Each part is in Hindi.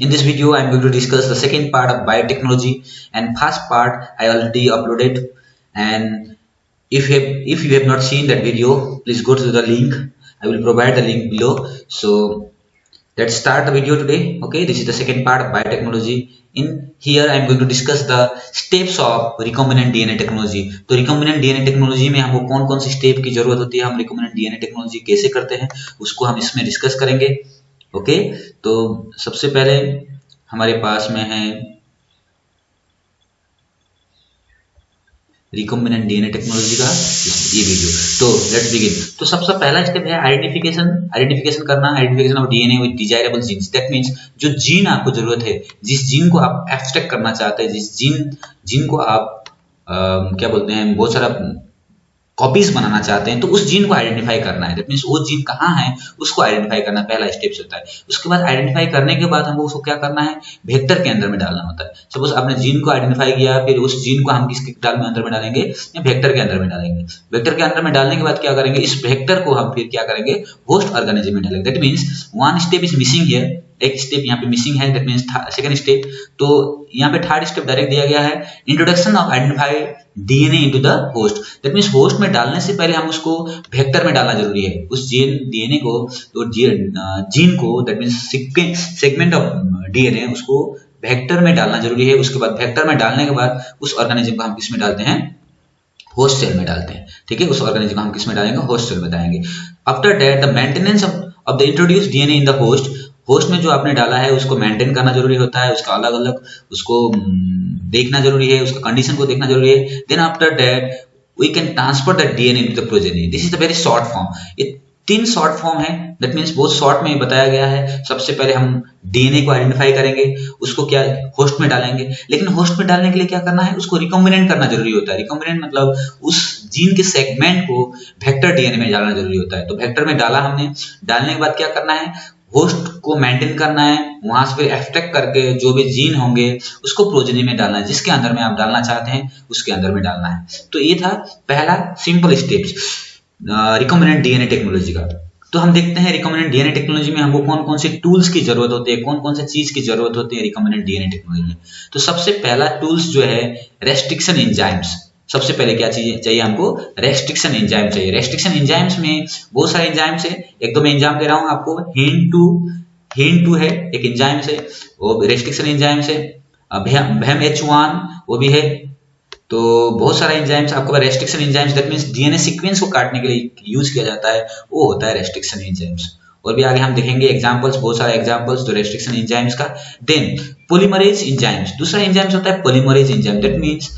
In this video, I am going to discuss the second part of biotechnology, and first part I already uploaded. And if you have not seen that video, please go to the link. I will provide the link below. So let's start the video today. Okay, this is the second part of biotechnology. In here, I am going to discuss the steps of recombinant DNA technology. तो recombinant DNA technology में हमको कौन कौन सी स्टेप की जरूरत होती है, हम recombinant DNA technology कैसे करते हैं, उसको हम इसमें डिस्कस करेंगे. ओके, तो सबसे पहले हमारे पास में है रिकॉम्बिनेंट डीएनए टेक्नोलॉजी का ये वीडियो. तो लेट्स बिगिन. तो सबसे पहला स्टेप है आइडेंटिफिकेशन करना. Identification of DNA with desirable genes. That means जो जीन आपको जरूरत है, जिस जीन को आप एक्सट्रैक्ट करना चाहते हैं, जिस जीन को आप क्या बोलते हैं, बहुत सारा कॉपीज बनाना चाहते हैं, तो उस जीन को आइडेंटिफाई करना है. दैट मींस वो जीन कहाँ है उसको आइडेंटिफाई करना पहला स्टेप होता है. उसके बाद आइडेंटिफाई करने के बाद हमको उसको क्या करना है, वेक्टर के अंदर में डालना होता है. सपोज आपने जीन को आइडेंटिफाई किया, फिर उस जीन को हम किसके अंदर में डालेंगे, या वेक्टर के अंदर में डालेंगे. वेक्टर के अंदर में डालने के बाद क्या करेंगे, इस वेक्टर को हम फिर क्या करेंगे, होस्ट ऑर्गेनिज्म में डालेंगे. That means one step is missing here, एक स्टेप यहाँ पे मिसिंग है. That means second step. तो यहाँ पे थर्ड स्टेप डायरेक्ट दिया गया है, introduction of identified DNA into the host. That means host में डालने से पहले हम उसको वेक्टर में डालना जरूरी है. उस डीएनए को, तो जीन को, that means segment of DNA, उसको वेक्टर में डालना जरूरी है. उसके बाद वेक्टर में डालने के बाद उस ऑर्गेनिज्म को हम किस में डालते हैं, होस्ट सेल में डालते हैं. ठीक है, उस ऑर्गेनिज्म को हम किस में डालेंगे, होस्ट सेल में डालेंगे. After that the maintenance of the introduced DNA in the host में जो आपने डाला है उसको मेंटेन करना जरूरी होता है. उसका अलग अलग उसको देखना जरूरी है, उसका कंडीशन को देखना जरूरी है. Then after that we can transfer the DNA to the progeny. This is the very short form. ये 3 शॉर्ट फॉर्म है. दैट मींस बहुत शॉर्ट में बताया गया है. सबसे पहले हम डीएनए को आइडेंटिफाई करेंगे, उसको क्या होस्ट में डालेंगे. लेकिन होस्ट में डालने के लिए क्या करना है, उसको रिकॉम्बिनेंट करना जरूरी होता है. रिकॉम्बिनेंट मतलब उस जीन के सेगमेंट को वेक्टर डीएनए में डालना जरूरी होता है. तो वेक्टर में डाला हमने, डालने के बाद क्या करना है, होस्ट को मेंटेन करना है. वहां से फिर एक्सट्रैक्ट करके जो भी जीन होंगे उसको प्रोजेनी में डालना है. जिसके अंदर में आप डालना चाहते हैं उसके अंदर में डालना है. तो ये था पहला simple steps recombinant DNA technology का. तो हम देखते हैं रिकॉम्बिनेंट डीएनए टेक्नोलॉजी में हमको कौन कौन से टूल्स की जरूरत होती है, कौन कौन से चीज की जरूरत होती है रिकॉम्बिनेंट डीएनए टेक्नोलॉजी में. तो सबसे पहला टूल्स जो है रेस्ट्रिक्शन एंजाइम्स. सबसे पहले क्या चाहिए हमको, रेस्ट्रिक्शन एंजाइम चाहिए. रेस्ट्रिक्शन एंजाइम्स में बहुत सारे एंजाइम्स है. एक दो मैं एंजाइम दे रहा हूं आपको. HIN2 है एक एंजाइम से, वो रेस्ट्रिक्शन एंजाइम से. VAMH1 वो भी है. तो बहुत सारे एंजाइम्स आपको restriction enzymes, that means DNA sequence को काटने के लिए यूज किया जाता है, वो होता है रेस्ट्रिक्शन एंजाइम्स. और भी आगे हम देखेंगे एग्जांपल्स, बहुत सारे एग्जांपल्स तो रेस्ट्रिक्शन एंजाइम्स का. Then polymerase enzymes. दूसरा एंजाइम्स होता है पॉलीमरेज एंजाइम. दैट मींस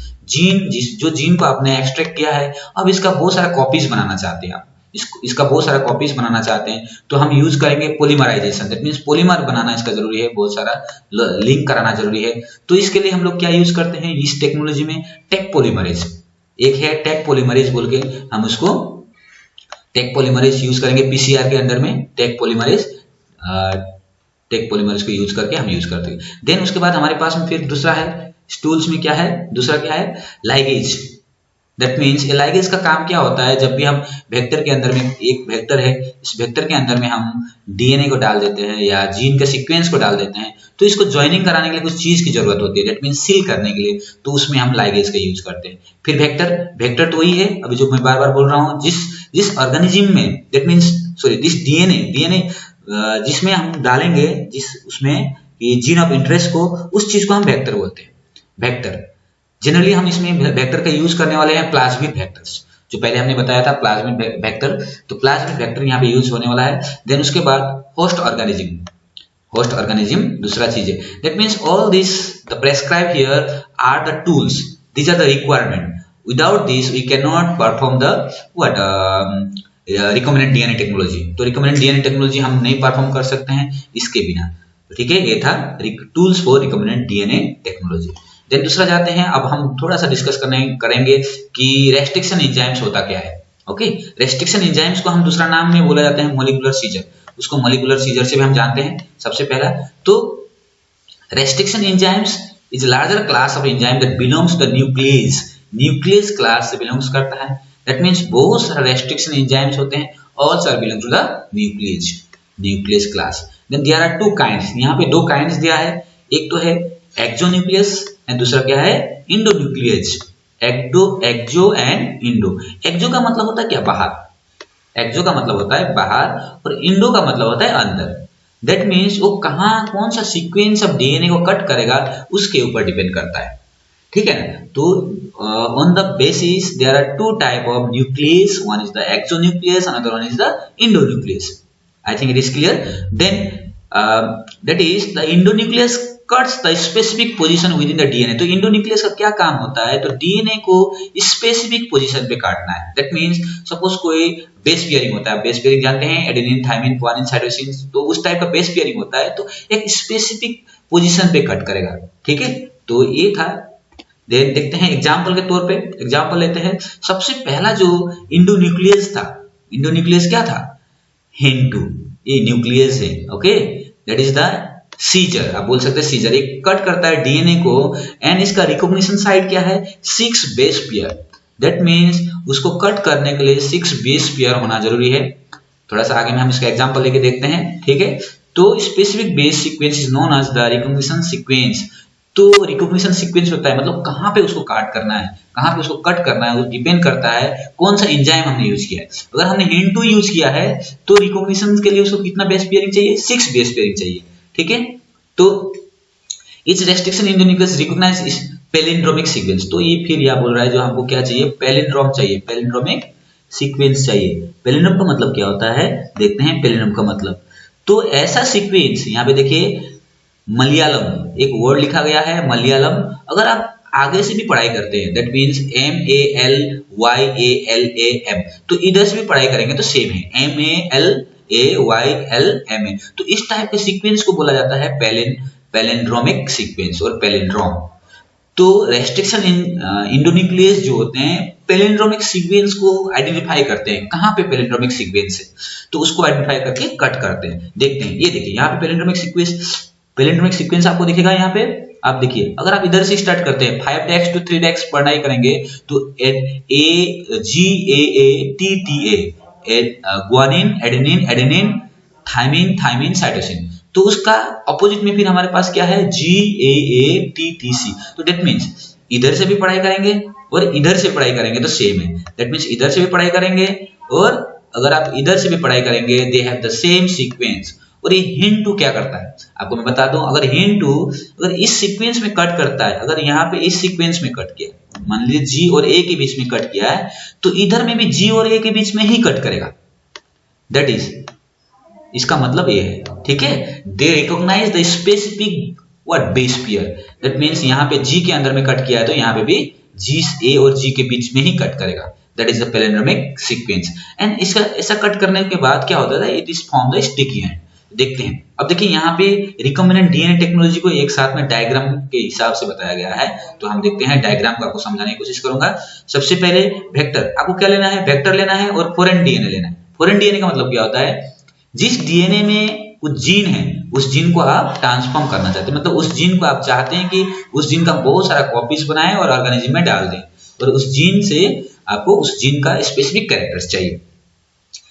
जो जीन को आपने एक्सट्रैक्ट किया है, अब इसका बहुत सारा कॉपीज बनाना चाहते हैं आप, इसका बहुत सारा कॉपीज बनाना चाहते हैं, तो हम यूज करेंगे पॉलीमराइजेशन. दैट मींस पॉलीमर बनाना इसका जरूरी है, बहुत सारा लिंक कराना जरूरी है. तो इसके लिए हम लोग क्या यूज करते हैं इस टेक्नोलॉजी में, टेक पॉलीमरेज. एक है टेक पॉलीमरेज बोल के, हम उसको टेक पॉलीमरेज यूज करेंगे पीसीआर के अंदर में. टेक पॉलीमरेज को यूज करके हम यूज करते हैं. देन उसके बाद हमारे पास में फिर दूसरा है टूल्स में, क्या है दूसरा, क्या है लाइगेज. दैट मींस ये लाइगेज का काम क्या होता है, जब भी हम वेक्टर के अंदर में, एक वेक्टर है, इस वेक्टर के अंदर में हम डीएनए को डाल देते हैं या जीन के सीक्वेंस को डाल देते हैं, तो इसको ज्वाइनिंग कराने के लिए कुछ चीज की जरूरत होती है. दैट मींस सील करने के लिए, तो उसमें हम लाइगेज का यूज करते हैं. फिर वेक्टर तो वही है अभी जो मैं बार बार बोल रहा हूँ, जिस ऑर्गेनिज्म में, दैट मींस दिस डीएनए जिसमें हम डालेंगे, जिस उसमें ये जीन ऑफ इंटरेस्ट को, उस चीज को हम वेक्टर बोलते हैं. वेक्टर जनरली हम इसमें वेक्टर का यूज करने वाले हैं प्लाज्मिड वेक्टर्स, जो पहले हमने बताया था प्लाज्मिड वेक्टर. तो प्लाज्मिड वेक्टर यहाँ पे यूज होने वाला है. देन उसके बाद होस्ट ऑर्गेनिज्म दूसरा चीज है. That means all this the prescribe here are the tools, these are the requirement. Without this we can not perform the recombinant DNA technology. तो रिकॉम्बिनेंट डीएनए टेक्नोलॉजी हम नहीं परफॉर्म कर सकते हैं इसके बिना. ठीक है, ये था tools for recombinant DNA technology. Then दूसरा जाते हैं, अब हम थोड़ा सा डिस्कस करेंगे कि रेस्ट्रिक्शन एंजाइम्स होता क्या है. ओके, रेस्ट्रिक्शन एंजाइम्स को हम दूसरा नाम में बोला जाता है मॉलिक्यूलर सीजर. उसको मॉलिक्यूलर सीजर से भी हम जानते हैं. सबसे पहला तो restriction enzymes is larger class of enzyme that belongs to the nucleus class से बिलोंग्स करता है. दैट मींस बहुत सारे रेस्ट्रिक्शन एंजाइम्स होते हैं, all are belong to the nucleus class. Then there are two kinds, यहाँ पे दो काइंड्स दिया है, एक तो है एक्सोन्यूक्लियस एंड दूसरा क्या है endonuclease. Exo and endo. Exo का मतलब होता है क्या, बाहर, एक्सो का मतलब होता है बाहर और इंडो का मतलब होता है अंदर। दैट मीन्स वो कहाँ कौन सा सीक्वेंस ऑफ डीएनए को कट करेगा उसके ऊपर डिपेंड करता है, ठीक है ना। तो on the basis there are two type of nucleus, one is the exonucleus, another one is the endonucleus. I think it is clear. Then that is the endonucleus cuts the specific position within the DNA. तो इंडोन्यूक्लियस का क्या काम होता है, तो डीएनए को स्पेसिफिक पोजीशन पे काटना है। दैट मींस सपोज कोई बेस पेयरिंग होता है, बेस पेयरिंग जानते हैं, एडेनिन थाइमिन ग्वानिन साइटोसिन, तो उस टाइप का बेस पेयरिंग होता है, तो एक स्पेसिफिक पोजीशन पे कट करेगा, ठीक है। तो ये था। देन देखते हैं एग्जांपल के तौर पे, एग्जांपल लेते हैं। सबसे पहला जो इंडोन्यूक्लियस था, इंडोन्यूक्लियस क्या था, हिंटू, ये न्यूक्लियस है, okay, that is the seizure, आप बोल सकते हैं सीजर। एक कट करता है डीएनए को एंड इसका रिकॉग्निशन साइट क्या है, 6 बेस पेयर। दैट मींस उसको कट करने के लिए 6 बेस पेयर होना जरूरी है। थोड़ा सा आगे में हम इसका एग्जांपल लेके देखते हैं, ठीक है। तो specific base sequence is known as the recognition sequence. तो रिकॉग्निशन सीक्वेंस होता है मतलब कहाँ पे उसको काट करना है, कहाँ पे उसको कट करना है, वो डिपेंड करता है कौन सा एंजाइम हमने यूज किया है। अगर हमने हिंटू यूज किया है तो रिकॉग्निशन के लिए उसको कितना बेस पेयरिंग चाहिए, 6 बेस पेयरिंग चाहिए, ठीक है। तो इस रेस्ट्रिक्शन इंडोन्यूक्लियस रिकॉग्नाइज इस पैलिंड्रोमिक सीक्वेंस। तो ये फिर यह बोल रहा है जो हमको क्या चाहिए, पैलिंड्रोम चाहिए, पैलिंड्रोमिक सीक्वेंस चाहिए। पैलिंड्रोम का मतलब क्या होता है, देखते हैं पैलिंड्रोम का मतलब। तो ऐसा सीक्वेंस, यहाँ पे देखिए मलयालम, एक वर्ड लिखा गया है मलयालम। अगर आप आगे से भी पढ़ाई करते हैं, दैट मीन्स MALYALAM, तो इधर से भी पढ़ाई करेंगे तो सेम है, MALAYLMA। तो इस टाइप के सीक्वेंस को बोला जाता है पैलिंड्रोमिक सीक्वेंस और पैलिंड्रोम। तो रेस्ट्रिक्शन इंडोन्यूक्लियस जो होते हैं पैलिंड्रोमिक सीक्वेंस को आइडेंटिफाई करते हैं, कहाँ पे पैलिंड्रोमिक सीक्वेंस है, तो उसको आइडेंटिफाई करके कट करते हैं। देखते हैं, ये देखिए यहाँ पे पैलिंड्रोमिक सीक्वेंस आपको दिखेगा। यहाँ पे आप देखिए, अगर आप इधर से स्टार्ट करते हैं 5' to 3' पढ़ाई करेंगे तो GAATTA, guanine, adenine, thymine, cytosine. तो उसका अपोजिट में फिर हमारे पास क्या है, GAATTC। तो दैट मीन्स इधर से भी पढ़ाई करेंगे और इधर से पढ़ाई करेंगे तो सेम है। दैट मीन्स इधर से भी पढ़ाई करेंगे और अगर आप इधर से भी पढ़ाई करेंगे, they have the same sequence. और ये हिंटू क्या करता है आपको मैं बता दूं, अगर हिंटू अगर इस सीक्वेंस में कट करता है, अगर यहाँ पे इस सीक्वेंस में कट किया, मान लीजिए G और A के बीच में कट किया है, तो इधर में भी G और A के बीच में ही कट करेगा। दैट इज, इसका मतलब ये है, ठीक है। They recognize the specific what base pair. That means यहाँ पे G के अंदर में कट किया है तो यहाँ पे भी A और G के बीच में ही कट करेगा। That is the palindromic sequence. And इसका ऐसा कट करने के बाद क्या होता है, it is form the sticky and. देखते हैं, अब देखिए यहाँ पे रिकॉम्बिनेंट डीएनए टेक्नोलॉजी को एक साथ में डायग्राम के हिसाब से बताया गया है। तो हम देखते हैं, डायग्राम को आपको समझाने की कोशिश करूंगा। सबसे पहले वेक्टर, आपको क्या लेना है, वेक्टर लेना है और फॉरेन डीएनए लेना है। फॉरेन डीएनए का मतलब क्या होता है, जिस डीएनए में कुछ जीन है उस जीन को आप ट्रांसफॉर्म करना चाहते हैं, मतलब उस जीन को आप चाहते हैं कि उस जीन का बहुत सारा कॉपीज बनाए और ऑर्गेनिज्म में डाल दें, और उस जीन से आपको उस जीन का स्पेसिफिक कैरेक्टर्स चाहिए,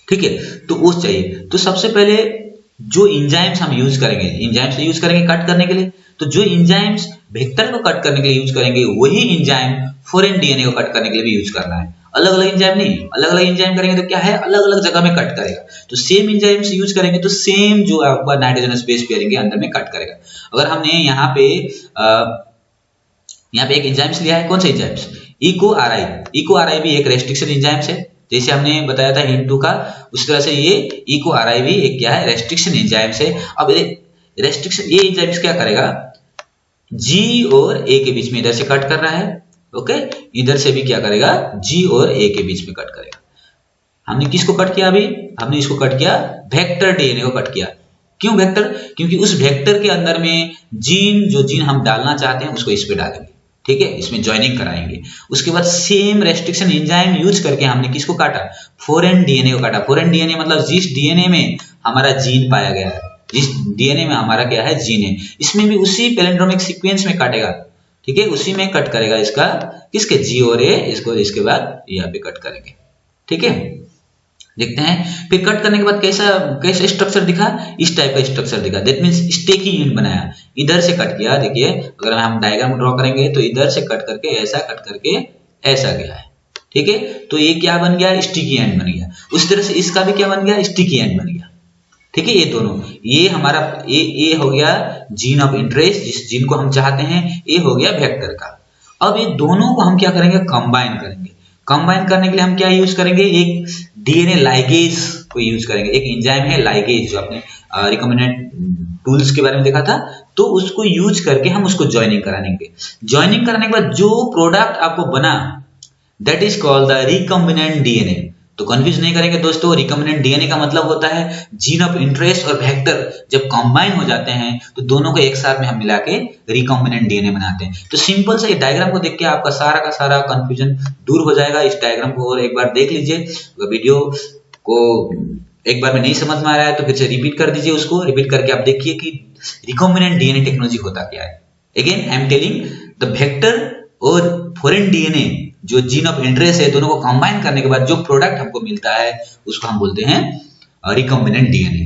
ठीक है। तो वो चाहिए, तो सबसे पहले जो एंजाइम्स हम यूज करेंगे, एंजाइम्स यूज करेंगे कट करने के लिए, तो जो एंजाइम्स वेक्टर को कट करने के लिए यूज करेंगे वही एंजाइम फॉरेन डीएनए को कट करने के लिए भी यूज करना है। अलग अलग एंजाइम नहीं, अलग अलग एंजाइम करेंगे तो क्या है, अलग अलग जगह में कट करेगा। तो सेम एंजाइम्स यूज करेंगे तो सेम जो आपका नाइट्रोजनस बेस पेयरिंग के अंदर में कट करेगा। अगर हमने यहाँ पे एक एंजाइम्स लिया है, कौन सा एंजाइम्स, इको आर आई भी एक रेस्ट्रिक्शन एंजाइम्स है, जैसे हमने बताया था हिंटू का, उस तरह से ये इको आर आई भी एक क्या है, रेस्ट्रिक्शन एंजाइम्स है। अब रेस्ट्रिक्शन, ये एंजाइम्स क्या करेगा, जी और ए के बीच में इधर से कट कर रहा है, ओके, इधर से भी क्या करेगा, जी और ए के बीच में कट करेगा। हमने किसको कट किया, अभी हमने इसको कट किया, वेक्टर डीएनए को कट किया। क्यों वेक्टर, क्योंकि उस वेक्टर के अंदर में जो जीन हम डालना चाहते हैं उसको इस पे डालेंगे, ठीक है, इसमें ज्वाइनिंग कराएंगे। उसके बाद सेम रेस्ट्रिक्शन एंजाइम यूज करके हमने किसको काटा, फॉरेन डीएनए को काटा। फॉरेन डीएनए मतलब जिस डीएनए में हमारा जीन पाया गया है, जिस डीएनए में हमारा क्या है, जीन है, इसमें भी उसी पैलिंड्रोमिक सीक्वेंस में काटेगा, ठीक है, उसी में कट करेगा इसका, किसके, जी और ए, इसको इसके बाद यहाँ पे कट करेंगे, ठीक है। देखते हैं। फिर कट करने के बाद कैसा कैसा स्ट्रक्चर दिखा, इस टाइप का स्ट्रक्चर दिखा, दैट मीन्स स्टेकी एंड बनाया। इधर से कट किया, देखिए अगर हम डायग्राम ड्रॉ करेंगे तो इधर से कट करके ऐसा कट करके ऐसा गया है, ठीक है। तो ये क्या बन गया, स्टिकी एंड बन गया। उस तरह से इसका भी क्या बन गया, स्टिकी एंड बन गया, ठीक है। ये दोनों, ये हमारा ये हो गया जीन ऑफ इंटरेस्ट, जिस जीन को हम चाहते हैं, ये हो गया वेक्टर का। अब ये दोनों को हम क्या करेंगे, कंबाइन करेंगे। कंबाइन करने के लिए हम क्या यूज करेंगे, एक डीएनए लाइगेज को यूज करेंगे। एक एंजाइम है लाइगेज, जो आपने रिकॉम्बिनेंट टूल्स के बारे में देखा था, तो उसको यूज करके हम उसको ज्वाइनिंग कराएंगे। ज्वाइनिंग करने के बाद जो प्रोडक्ट आपको बना, that is called the recombinant DNA. तो कंफ्यूज नहीं करेंगे दोस्तों, रिकॉम्बिनेंट डीएनए का मतलब होता है जीन ऑफ इंटरेस्ट और वेक्टर जब कंबाइन हो जाते हैं तो दोनों को एक साथ में हम मिला के रिकॉम्बिनेंट डीएनए बनाते हैं। तो सिंपल से डायग्राम को देख के आपका सारा का सारा कंफ्यूजन दूर हो जाएगा। इस डायग्राम को और एक बार देख लीजिए। अगर वीडियो को एक बार में नहीं समझ में आ रहा है तो फिर से रिपीट कर दीजिए, उसको रिपीट करके आप देखिए कि रिकॉम्बिनेंट डीएनए टेक्नोलॉजी होता क्या है। Again I am telling, the vector और फॉरेन डीएनए जो जीन ऑफ इंटरेस्ट है, दोनों को कंबाइन करने के बाद जो प्रोडक्ट हमको मिलता है उसको हम बोलते हैं रिकॉम्बिनेंट डीएनए।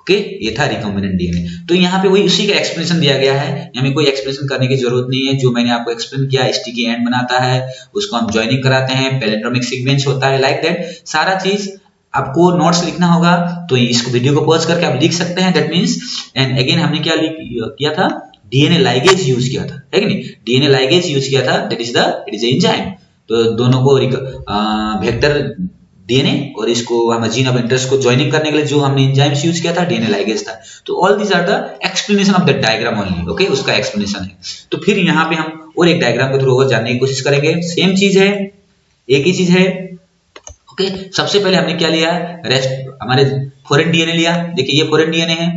ओके, ये था रिकॉम्बिनेंट डीएनए। तो यहाँ पे वही उसी का एक्सप्लेनेशन दिया गया है, यहाँ में कोई एक्सप्लेनेशन करने की जरूरत नहीं है। जो मैंने आपको एक्सप्लेन किया, स्टिकी एंड बनाता है, उसको हम ज्वाइनिंग कराते हैं, पैलिंड्रोमिक सीक्वेंस होता है, लाइक दैट सारा चीज आपको नोट्स लिखना होगा तो इसको वीडियो को पॉज करके आप लिख सकते हैं। दैट मीन्स, एंड अगेन हमने क्या किया था, डीएनए लाइगेज यूज किया था, है कि नहीं, डीएनए लाइगेज यूज किया था, that is it is enzyme. तो दोनों को वेक्टर डीएनए और इसको हम जीन ऑफ इंटरेस्ट को ज्वाइनिंग करने के लिए जो हमने एंजाइम्स यूज किया था, डीएनए लाइगेज था। तो all these are the explanation of the diagram only, okay, उसका एक्सप्लेनेशन है। तो फिर यहाँ पे हम और एक डायग्राम के थ्रू और जानने की कोशिश करेंगे। सेम चीज है, एक ही चीज है, ओके। सबसे पहले हमने क्या लिया, रेस्ट हमारे फॉरेन डीएनए लिया। देखिए ये फॉरेन डीएनए है,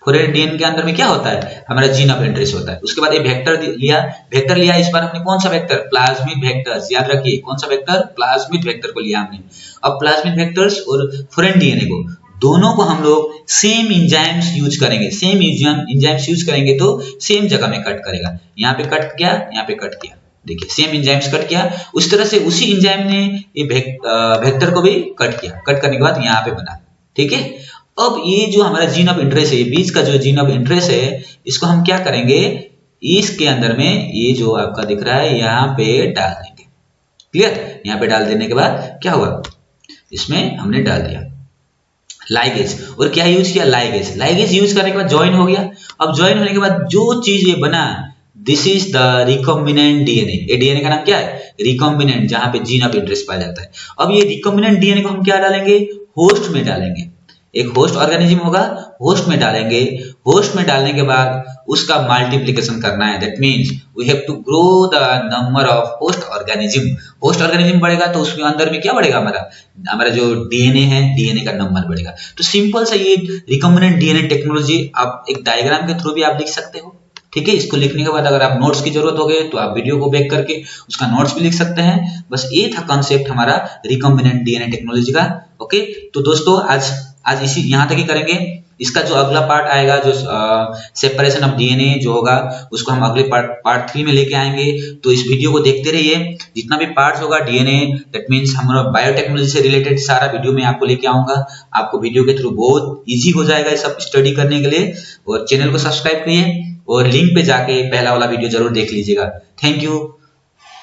फॉरेन डीएनए के अंदर में क्या होता है, हमारा जीन ऑफ इंटरेस्ट होता है। उसके बाद ये वेक्टर लिया, वेक्टर लिया, इस बार हमने कौन सा वेक्टर, प्लाज्मिड वेक्टर्स, याद रखिए कौन सा वेक्टर, प्लाज्मिड वेक्टर को लिया हमने। अब प्लाज्मिड वेक्टर्स और फॉरेन डीएनए को दोनों को हम लोग सेम एंजाइम्स यूज करेंगे, सेम एंजाइम्स यूज करेंगे तो सेम जगह में कट करेगा। यहाँ पे कट किया, यहाँ पे कट किया, देखिए सेम एंजाइम्स कट किया। उस तरह से उसी एंजाइम ने ये वेक्टर को भी कट किया, कट करने के बाद यहाँ पे बना, ठीक है। अब ये जो हमारा जीन ऑफ इंटरेस्ट है, बीच का जो जीन ऑफ इंटरेस्ट है, इसको हम क्या करेंगे, इसके अंदर में ये जो आपका दिख रहा है यहाँ पे डाल देंगे। क्लियर, यहाँ पे डाल देने के बाद क्या हुआ, इसमें हमने डाल दिया लाइगेज। और क्या यूज किया, लाइगेज। लाइगेज यूज करने के बाद ज्वाइन हो गया। अब ज्वाइन होने के बाद जो चीज ये बना, this is the recombinant DNA. ये डीएनए का नाम क्या है, रिकॉम्बिनेंट, जहां पे जीन ऑफ इंटरेस्ट पाया जाता है। अब ये रिकॉम्बिनेंट डीएनए को हम क्या डालेंगे, होस्ट में डालेंगे। एक होस्ट ऑर्गेनिज्म होगा, होस्ट में डालेंगे। होस्ट में डालने के बाद उसका मल्टीप्लिकेशन करना है, that means we have to grow the number of host organism. Host organism बढ़ेगा तो उसके अंदर में क्या बढ़ेगा, हमारा जो डीएनए है, डीएनए का नंबर बढ़ेगा। तो सिंपल सा ये रिकॉम्बिनेंट डीएनए टेक्नोलॉजी आप एक डायग्राम के थ्रू भी आप लिख सकते हो, ठीक है। इसको लिखने के बाद अगर आप नोट्स की जरूरत हो गए तो आप वीडियो को बैक करके उसका नोट्स भी लिख सकते हैं। बस ये था कॉन्सेप्ट हमारा रिकॉम्बिनेंट डीएनए टेक्नोलॉजी का, ओके। तो दोस्तों आज इसी यहाँ तक ही करेंगे। इसका जो अगला पार्ट आएगा, जो सेपरेशन ऑफ डीएनए जो होगा, उसको हम अगले पार्ट 3 में लेके आएंगे। तो इस वीडियो को देखते रहिए, जितना भी पार्ट्स होगा डीएनए, दैट मींस हमारा बायोटेक्नोलॉजी से रिलेटेड सारा वीडियो में आपको लेके आऊंगा। आपको वीडियो के थ्रू बहुत इजी हो जाएगा ये सब स्टडी करने के लिए। और चैनल को सब्सक्राइब करिए और लिंक पे जाके पहला वाला वीडियो जरूर देख लीजिएगा। Thank you.